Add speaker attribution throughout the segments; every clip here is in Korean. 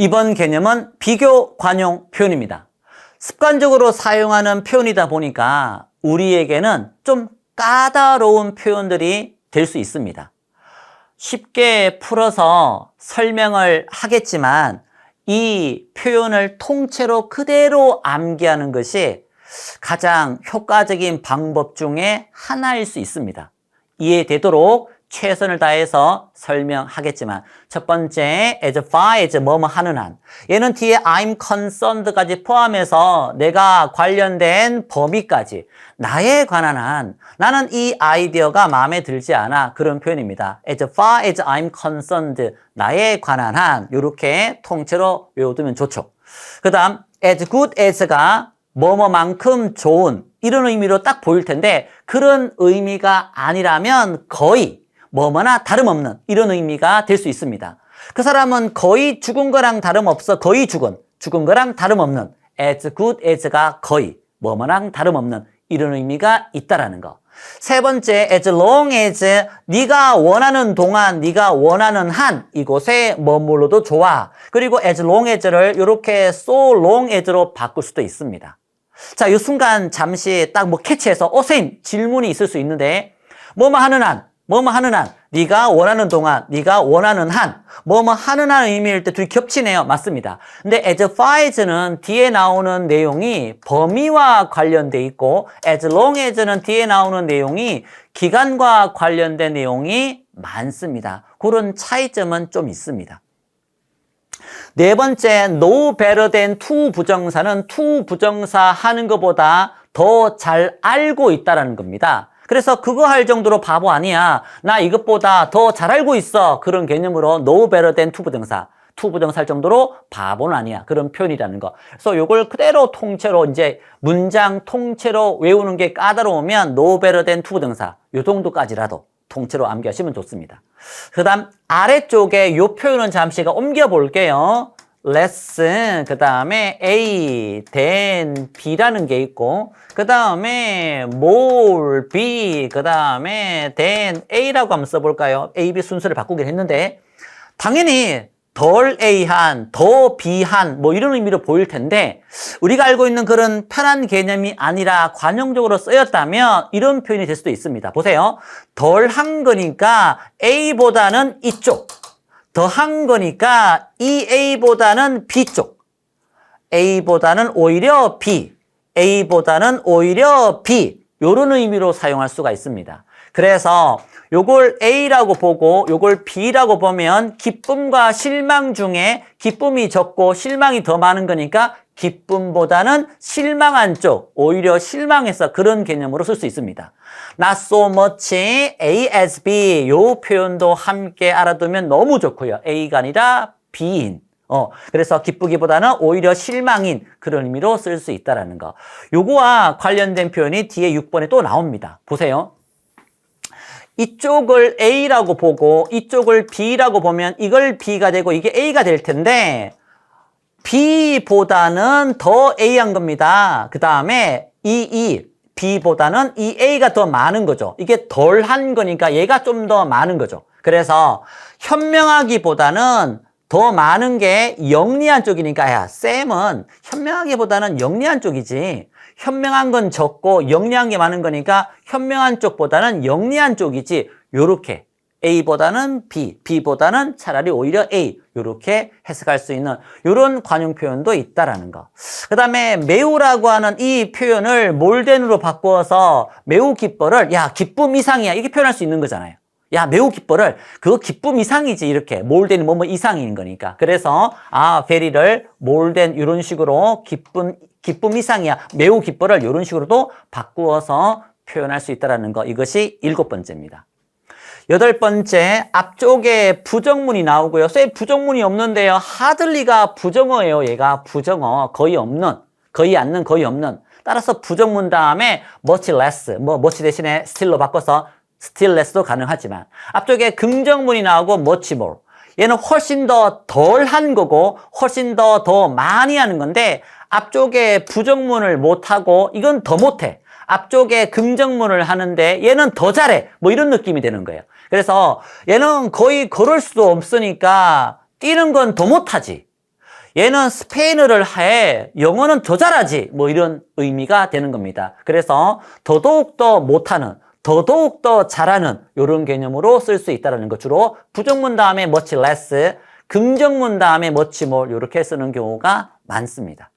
Speaker 1: 이번 개념은 비교 관용 표현입니다. 습관적으로 사용하는 표현이다 보니까 우리에게는 좀 까다로운 표현들이 될 수 있습니다. 쉽게 풀어서 설명을 하겠지만 이 표현을 통째로 그대로 암기하는 것이 가장 효과적인 방법 중에 하나일 수 있습니다. 이해되도록 최선을 다해서 설명하겠지만 첫 번째, as far as 뭐뭐 하는 한, 얘는 뒤에 I'm concerned까지 포함해서 내가 관련된 범위까지 나에 관한 한, 나는 이 아이디어가 마음에 들지 않아, 그런 표현입니다. as far as I'm concerned, 나에 관한 한, 이렇게 통째로 외워두면 좋죠. 그 다음 as good as가 뭐뭐만큼 좋은, 이런 의미로 딱 보일 텐데 그런 의미가 아니라면 거의 뭐뭐나 다름없는, 이런 의미가 될 수 있습니다. 그 사람은 거의 죽은 거랑 다름없어, 거의 죽은 거랑 다름없는, as good as가 거의 뭐뭐랑 다름없는, 이런 의미가 있다라는 거. 세 번째, as long as 네가 원하는 동안, 네가 원하는 한 이곳에 머물러도 좋아. 그리고 as long as를 이렇게 so long as로 바꿀 수도 있습니다. 자, 이 순간 잠시 딱 캐치해서 선생님 질문이 있을 수 있는데, 뭐뭐 하는 한, 네가 원하는 동안, 네가 원하는 한, 뭐뭐 하는 한 의미일 때 둘이 겹치네요. 맞습니다. 근데 as far as는 뒤에 나오는 내용이 범위와 관련돼 있고 as long as는 뒤에 나오는 내용이 기간과 관련된 내용이 많습니다. 그런 차이점은 좀 있습니다. 네 번째, no better than to 부정사는 to 부정사 하는 것보다 더 잘 알고 있다는 겁니다. 그래서 그거 할 정도로 바보 아니야, 나 이것보다 더 잘 알고 있어, 그런 개념으로 no better than to 부정사, to 부정사 할 정도로 바보는 아니야, 그런 표현이라는 거. 그래서 요걸 그대로 통째로 이제 문장 통째로 외우는 게 까다로우면 no better than to 부정사 요 정도까지라도 통째로 암기하시면 좋습니다. 그 다음 아래쪽에 요 표현은 잠시 옮겨 볼게요. less, 그 다음에 A, then B라는 게 있고, 그 다음에 more B, 그 다음에 then A라고 한번 써볼까요? A, B 순서를 바꾸긴 했는데 당연히 덜 A한, 더 B한 뭐 이런 의미로 보일 텐데 우리가 알고 있는 그런 편한 개념이 아니라 관용적으로 쓰였다면 이런 표현이 될 수도 있습니다. 보세요. 덜 한 거니까 A보다는 이쪽, 더 한 거니까 이 A보다는 B쪽, A보다는 오히려 B, A보다는 오히려 B, 이런 의미로 사용할 수가 있습니다. 그래서 요걸 A라고 보고 요걸 B라고 보면 기쁨과 실망 중에 기쁨이 적고 실망이 더 많은 거니까 기쁨보다는 실망한 쪽, 오히려 실망해서, 그런 개념으로 쓸 수 있습니다. Not so much A as B, 요 표현도 함께 알아두면 너무 좋고요. A가 아니라 B인. 그래서 기쁘기보다는 오히려 실망인, 그런 의미로 쓸 수 있다는 거. 요거와 관련된 표현이 뒤에 6번에 또 나옵니다. 보세요. 이쪽을 A라고 보고 이쪽을 B라고 보면 이걸 B가 되고 이게 A가 될 텐데 B보다는 더 A한 겁니다. 그 다음에 B보다는 이 A가 더 많은 거죠. 이게 덜 한 거니까 얘가 좀 더 많은 거죠. 그래서 현명하기보다는 더 많은 게 영리한 쪽이니까, 야, 쌤은 현명하기보다는 영리한 쪽이지, 현명한 건 적고 영리한 게 많은 거니까 현명한 쪽보다는 영리한 쪽이지, 요렇게 A보다는 B, B보다는 차라리 오히려 A, 요렇게 해석할 수 있는 요런 관용 표현도 있다라는 거. 그 다음에 매우라고 하는 이 표현을 몰된으로 바꾸어서 매우 기뻐를 야, 기쁨 이상이야, 이렇게 표현할 수 있는 거잖아요. 야, 매우 기뻐를 그거 기쁨 이상이지, 이렇게 몰된 뭐뭐 이상인 거니까. 그래서 very를 몰된 이런 식으로 기쁨 이상이야, 매우 기뻐를 이런 식으로도 바꾸어서 표현할 수 있다는 거. 이것이 7번째입니다. 8번째, 앞쪽에 부정문이 나오고요. 쌤, 부정문이 없는데요. hardly가 부정어예요. 얘가 부정어, 거의 없는, 거의 않는, 거의 없는. 따라서 부정문 다음에 much less, much 대신에 still로 바꿔서 still less도 가능하지만, 앞쪽에 긍정문이 나오고 much more. 얘는 훨씬 더 덜한 거고 훨씬 더 많이 하는 건데, 앞쪽에 부정문을 못하고 이건 더 못해. 앞쪽에 긍정문을 하는데 얘는 더 잘해. 뭐 이런 느낌이 되는 거예요. 그래서 얘는 거의 걸을 수도 없으니까 뛰는 건 더 못하지. 얘는 스페인어를 해, 영어는 더 잘하지, 뭐 이런 의미가 되는 겁니다. 그래서 더더욱더 못하는, 더더욱더 잘하는 이런 개념으로 쓸 수 있다는 것. 주로 부정문 다음에 much less, 긍정문 다음에 much more 이렇게 쓰는 경우가 많습니다.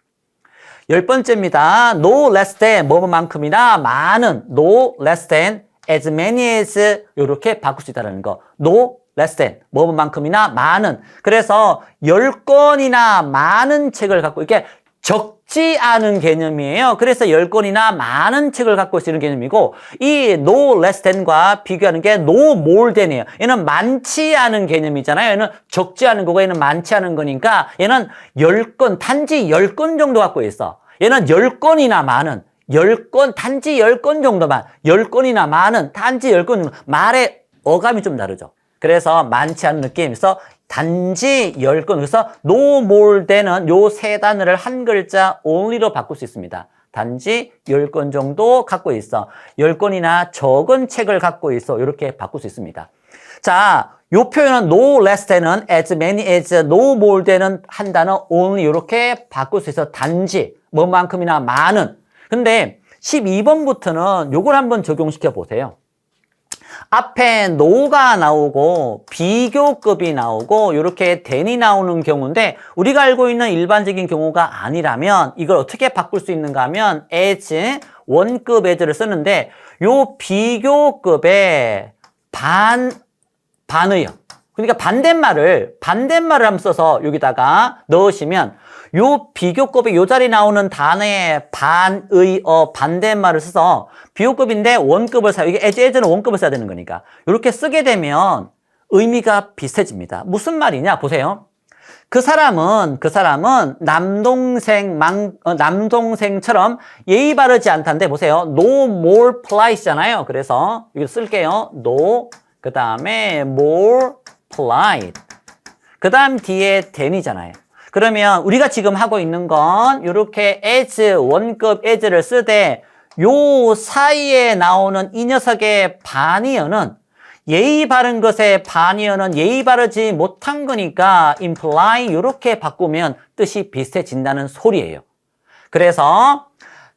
Speaker 1: 10번째입니다. no less than 뭐만큼이나 많은, no less than as many as 이렇게 바꿀 수 있다는 거. no less than 뭐만큼이나 많은. 그래서 10권이나 많은 책을 갖고 이렇게 적지 않은 개념이에요. 그래서 10권이나 많은 책을 갖고 있는 개념이고, 이 no less than과 비교하는 게 no more than이에요. 얘는 많지 않은 개념이잖아요. 얘는 적지 않은 거고 얘는 많지 않은 거니까 얘는 10권, 단지 10권 정도 갖고 있어. 얘는 10권이나 많은, 10권, 단지 10권 정도만, 10권이나 많은, 단지 10권 정도. 말의 어감이 좀 다르죠. 그래서 많지 않은 느낌에서 단지 10권. 그래서 no more than은 요 세 단어를 한 글자 only로 바꿀 수 있습니다. 단지 10권 정도 갖고 있어. 10권이나 적은 책을 갖고 있어. 이렇게 바꿀 수 있습니다. 자, 요 표현은 no less than은 as many as, no more than은 한 단어 only 이렇게 바꿀 수 있어. 단지 뭐만큼이나 많은. 근데 12번부터는 요걸 한번 적용시켜 보세요. 앞에 no가 나오고 비교급이 나오고 이렇게 than이 나오는 경우인데, 우리가 알고 있는 일반적인 경우가 아니라면 이걸 어떻게 바꿀 수 있는가 하면 as, 원급 as를 쓰는데, 요 비교급에 반의어, 그러니까 반대말을 한번 써서 여기다가 넣으시면 요 비교급의 요 자리 나오는 단어에 반의어, 반대말을 써서 비교급인데 원급을 이게 as는 원급을 써야 되는 거니까 이렇게 쓰게 되면 의미가 비슷해집니다. 무슨 말이냐 보세요. 그 사람은 남동생처럼 예의 바르지 않다는데, 보세요. no more polite잖아요. 그래서 이거 쓸게요. no, 그 다음에 more polite. 그 다음 뒤에 than이잖아요. 그러면 우리가 지금 하고 있는 건 이렇게 as, 원급 as를 쓰되 요 사이에 나오는 이 녀석의 반의어는, 예의 바른 것의 반의어는 예의 바르지 못한 거니까 imply 이렇게 바꾸면 뜻이 비슷해진다는 소리예요. 그래서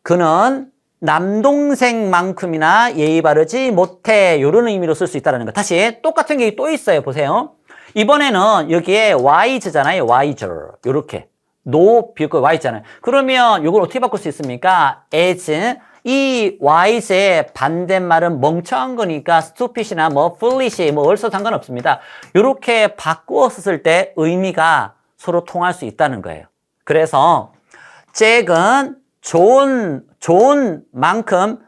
Speaker 1: 그는 남동생만큼이나 예의 바르지 못해, 이런 의미로 쓸 수 있다는 거. 다시 똑같은 게 또 있어요. 보세요. 이번에는 여기에 wise잖아요. wiser. 이렇게 no 비교급 wise잖아요. 그러면 이걸 어떻게 바꿀 수 있습니까? as, 이 wise의 반대말은 멍청한 거니까 stupid이나 뭐 foolish, 뭐 얼싸 상관없습니다. 이렇게 바꾸어 썼을 때 의미가 서로 통할 수 있다는 거예요. 그래서 잭은 좋은 만큼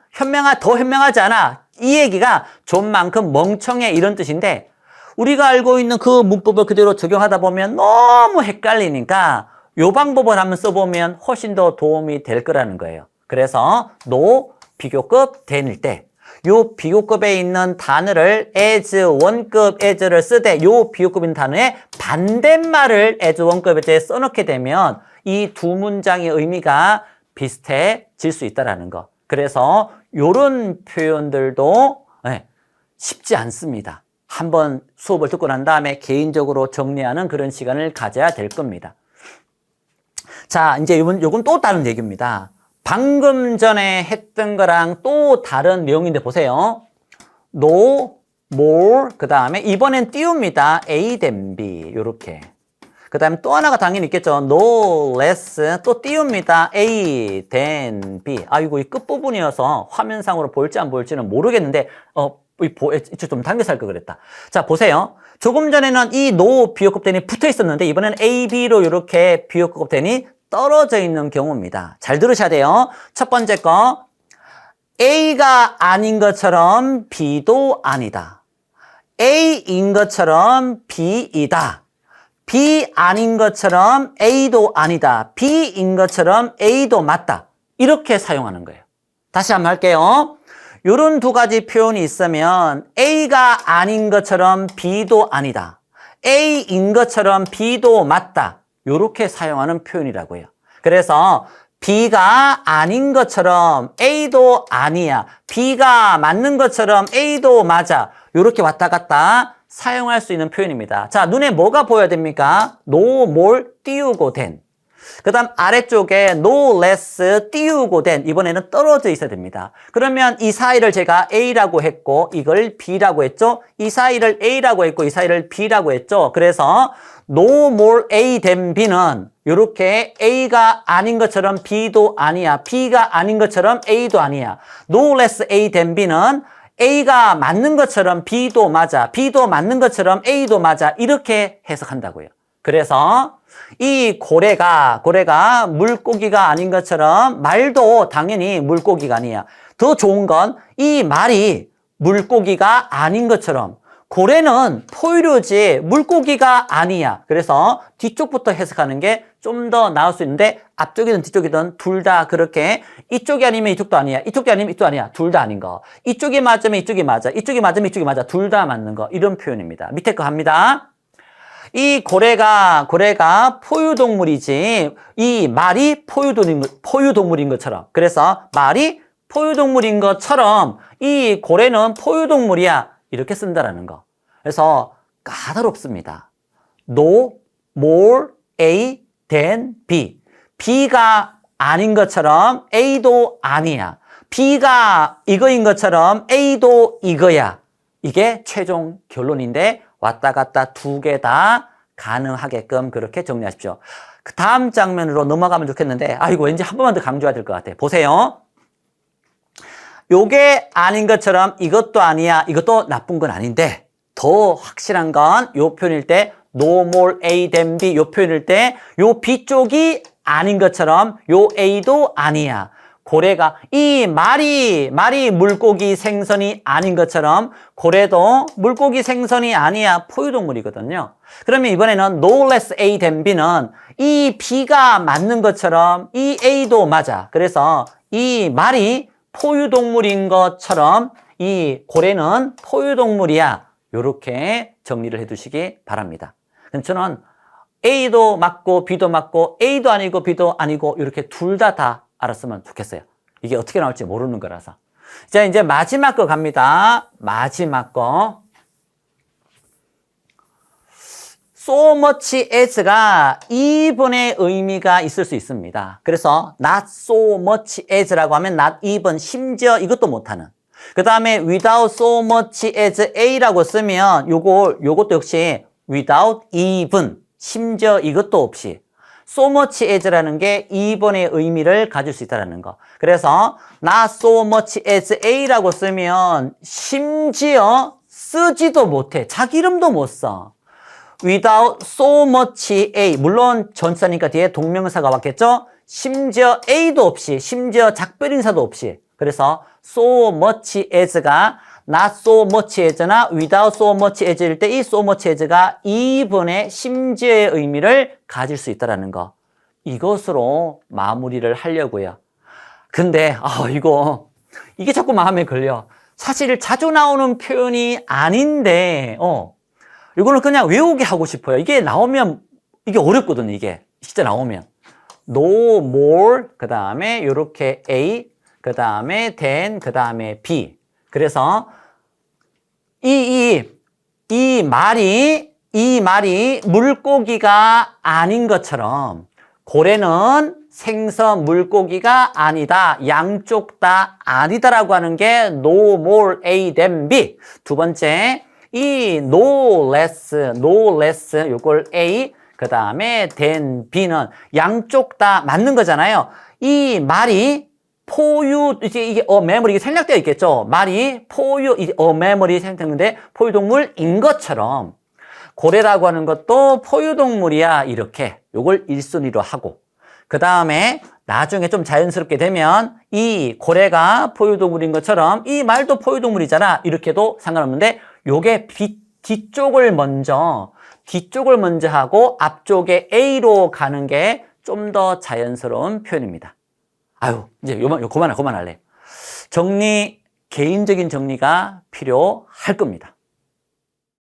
Speaker 1: 더 현명하지 않아. 이 얘기가 좋은 만큼 멍청해, 이런 뜻인데, 우리가 알고 있는 그 문법을 그대로 적용하다 보면 너무 헷갈리니까 이 방법을 한번 써보면 훨씬 더 도움이 될 거라는 거예요. 그래서 no 비교급 than일 때 요 비교급에 있는 단어를 as, 원급 as를 쓰되 요 비교급인 단어의 반대말을 as, 원급 as에 써놓게 되면 이 두 문장의 의미가 비슷해질 수 있다는 거. 그래서 요런 표현들도 쉽지 않습니다. 한번 수업을 듣고 난 다음에 개인적으로 정리하는 그런 시간을 가져야 될 겁니다. 자, 이제 요건 또 다른 얘기입니다. 방금 전에 했던 거랑 또 다른 내용인데 보세요. no, more, 그 다음에 이번엔 띄웁니다. A than B, 요렇게. 그 다음에 또 하나가 당연히 있겠죠. no less, 또 띄웁니다. A than B. 아이고, 이 끝부분이어서 화면상으로 볼지 안 볼지는 모르겠는데, 이쪽 좀 당겨서 할 걸 그랬다. 자, 보세요. 조금 전에는 이 no 비교급 than이 붙어 있었는데, 이번에는 A, B로 이렇게 비교급 than이 떨어져 있는 경우입니다. 잘 들으셔야 돼요. 첫 번째 거, A가 아닌 것처럼 B도 아니다. A인 것처럼 B이다. B 아닌 것처럼 A도 아니다. B인 것처럼 A도 맞다. 이렇게 사용하는 거예요. 다시 한번 할게요. 요런 두 가지 표현이 있으면 A가 아닌 것처럼 B도 아니다. A인 것처럼 B도 맞다. 요렇게 사용하는 표현이라고요. 그래서 B가 아닌 것처럼 A도 아니야. B가 맞는 것처럼 A도 맞아. 요렇게 왔다 갔다 사용할 수 있는 표현입니다. 자, 눈에 뭐가 보여야 됩니까? no more 띄우고 than. 그 다음 아래쪽에 no less 띄우고 된 이번에는 떨어져 있어야 됩니다. 그러면 이 사이를 제가 A라고 했고 이걸 B라고 했죠. 이 사이를 A라고 했고 이 사이를 B라고 했죠. 그래서 no more A than B는 이렇게 A가 아닌 것처럼 B도 아니야. B가 아닌 것처럼 A도 아니야. no less A than B는 A가 맞는 것처럼 B도 맞아. B도 맞는 것처럼 A도 맞아. 이렇게 해석한다고요. 그래서 이 고래가 물고기가 아닌 것처럼 말도 당연히 물고기가 아니야. 더 좋은 건 이 말이 물고기가 아닌 것처럼 고래는 포유류지 물고기가 아니야. 그래서 뒤쪽부터 해석하는 게 좀 더 나을 수 있는데 앞쪽이든 뒤쪽이든 둘 다 그렇게 이쪽이 아니면 이쪽도 아니야. 이쪽이 아니면 이쪽도 아니야. 둘 다 아닌 거. 이쪽이 맞으면 이쪽이 맞아. 이쪽이 맞으면 이쪽이 맞아. 둘 다 맞는 거. 이런 표현입니다. 밑에 거 합니다. 이 고래가 포유동물이지 이 말이 포유동물인 것처럼 그래서 말이 포유동물인 것처럼 이 고래는 포유동물이야 이렇게 쓴다라는 거. 그래서 까다롭습니다. No more A than B. B가 아닌 것처럼 A도 아니야. B가 이거인 것처럼 A도 이거야. 이게 최종 결론인데 왔다 갔다 두 개 다 가능하게끔 그렇게 정리하십시오. 그 다음 장면으로 넘어가면 좋겠는데 아이고 왠지 한 번만 더 강조해야 될 것 같아. 보세요. 요게 아닌 것처럼 이것도 아니야. 이것도 나쁜 건 아닌데 더 확실한 건 요 표현일 때 no more A than B 요 표현일 때 요 B 쪽이 아닌 것처럼 요 A도 아니야. 고래가 이 말이 물고기 생선이 아닌 것처럼 고래도 물고기 생선이 아니야. 포유동물이거든요. 그러면 이번에는 no less A than B는 이 B가 맞는 것처럼 이 A도 맞아. 그래서 이 말이 포유동물인 것처럼 이 고래는 포유동물이야. 이렇게 정리를 해두시기 바랍니다. 저는 A도 맞고 B도 맞고 A도 아니고 B도 아니고 이렇게 둘 다 알았으면 좋겠어요. 이게 어떻게 나올지 모르는 거라서. 자, 이제 마지막 거 갑니다. 마지막 거. so much as가 even의 의미가 있을 수 있습니다. 그래서 not so much as라고 하면 not even, 심지어 이것도 못하는. 그 다음에 without so much as a라고 쓰면 요것도 역시 without even, 심지어 이것도 없이. so much as라는 게 even의 의미를 가질 수 있다는 거. 그래서 not so much as a라고 쓰면 심지어 쓰지도 못해. 자기 이름도 못 써. without so much a, 물론 전치사니까 뒤에 동명사가 왔겠죠? 심지어 a도 없이, 심지어 작별인사도 없이. 그래서 so much as가 not so much as나 without so much as일 때 이 so much as가 even의 심지어의 의미를 가질 수 있다는 거. 이것으로 마무리를 하려고요. 근데 이게 자꾸 마음에 걸려. 사실 자주 나오는 표현이 아닌데 이거는 그냥 외우게 하고 싶어요. 이게 나오면 이게 어렵거든요. 이게 진짜 나오면 no more 그 다음에 이렇게 A 그 다음에 than 그 다음에 B. 그래서 이 말이 물고기가 아닌 것처럼 고래는 생선 물고기가 아니다. 양쪽 다 아니다라고 하는 게 no more A than B. 두 번째 이 no less 요걸 A 그 다음에 than B는 양쪽 다 맞는 거잖아요. 이 말이 포유, 이게 메모리 생략되어 있겠죠. 말이 포유, 메모리 생략되는데 포유동물인 것처럼 고래라고 하는 것도 포유동물이야. 이렇게 요걸 1순위로 하고 그 다음에 나중에 좀 자연스럽게 되면 이 고래가 포유동물인 것처럼 이 말도 포유동물이잖아. 이렇게도 상관없는데 요게 뒤쪽을 먼저 하고 앞쪽에 A로 가는 게 좀 더 자연스러운 표현입니다. 이제 그만할래. 개인적인 정리가 필요할 겁니다.